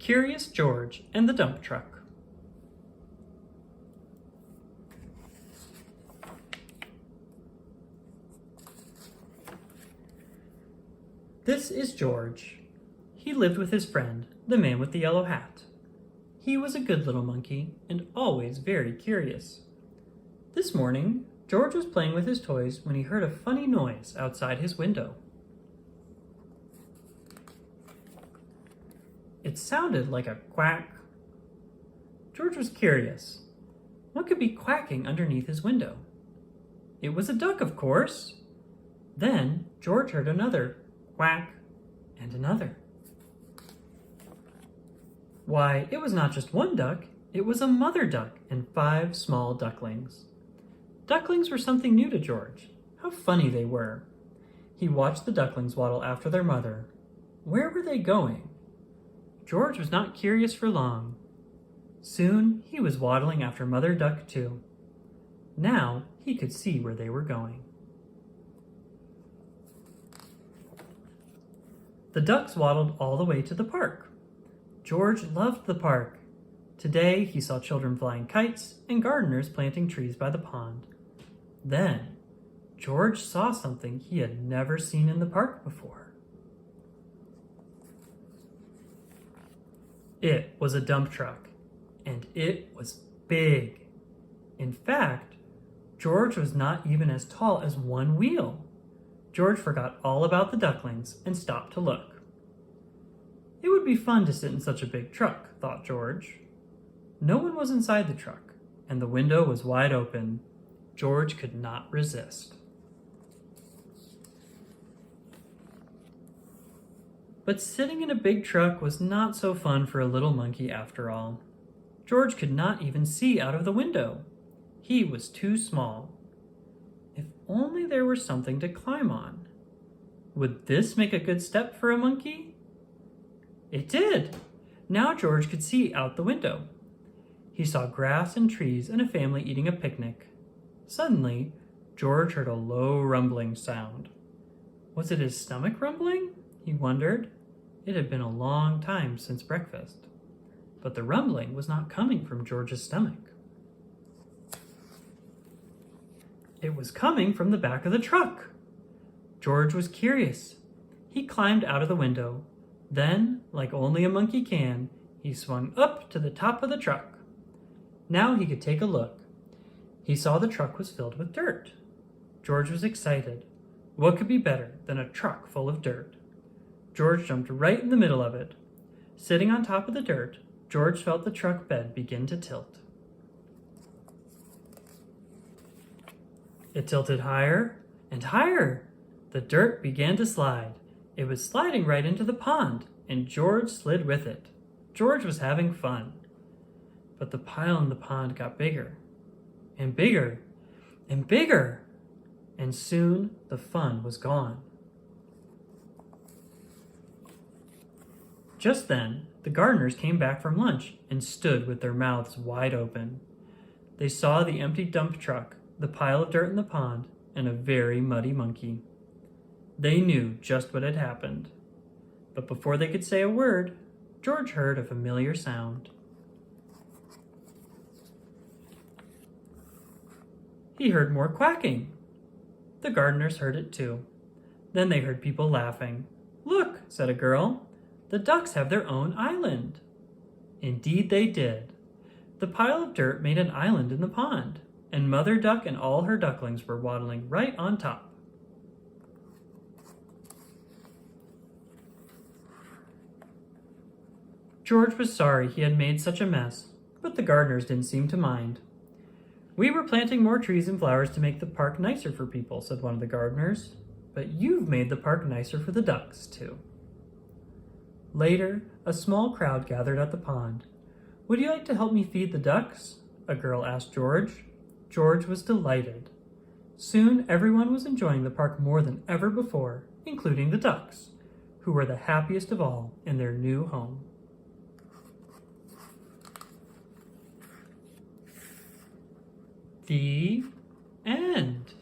Curious George and the Dump Truck. This is George. He lived with his friend, the man with the yellow hat. He was a good little monkey and always very curious. This morning, George was playing with his toys when he heard a funny noise outside his window. It sounded like a quack. George was curious. What could be quacking underneath his window? It was a duck, of course. Then George heard another quack and another. Why, it was not just one duck, it was a mother duck and 5 small ducklings. Ducklings were something new to George. How funny they were. He watched the ducklings waddle after their mother. Where were they going? George was not curious for long. Soon he was waddling after Mother Duck too. Now he could see where they were going. The ducks waddled all the way to the park. George loved the park. Today he saw children flying kites and gardeners planting trees by the pond. Then George saw something he had never seen in the park before. It was a dump truck, and it was big. In fact, George was not even as tall as one wheel. George forgot all about the ducklings and stopped to look. It would be fun to sit in such a big truck, thought George. No one was inside the truck, and the window was wide open. George could not resist. But sitting in a big truck was not so fun for a little monkey after all. George could not even see out of the window. He was too small. If only there were something to climb on. Would this make a good step for a monkey? It did! Now George could see out the window. He saw grass and trees and a family eating a picnic. Suddenly, George heard a low rumbling sound. Was it his stomach rumbling? He wondered. It had been a long time since breakfast. But the rumbling was not coming from George's stomach. It was coming from the back of the truck. George was curious. He climbed out of the window. Then, like only a monkey can, he swung up to the top of the truck. Now he could take a look. He saw the truck was filled with dirt. George was excited. What could be better than a truck full of dirt? George jumped right in the middle of it. Sitting on top of the dirt, George felt the truck bed begin to tilt. It tilted higher and higher. The dirt began to slide. It was sliding right into the pond, and George slid with it. George was having fun. But the pile in the pond got bigger and bigger and bigger, and soon the fun was gone. Just then, the gardeners came back from lunch and stood with their mouths wide open. They saw the empty dump truck, the pile of dirt in the pond, and a very muddy monkey. They knew just what had happened. But before they could say a word, George heard a familiar sound. He heard more quacking. The gardeners heard it too. Then they heard people laughing. "Look," said a girl. "The ducks have their own island." Indeed they did. The pile of dirt made an island in the pond, and Mother Duck and all her ducklings were waddling right on top. George was sorry he had made such a mess, but the gardeners didn't seem to mind. "We were planting more trees and flowers to make the park nicer for people," said one of the gardeners. "But you've made the park nicer for the ducks, too." Later, a small crowd gathered at the pond. "Would you like to help me feed the ducks?" a girl asked George. George was delighted. Soon everyone was enjoying the park more than ever before, including the ducks, who were the happiest of all in their new home. The end.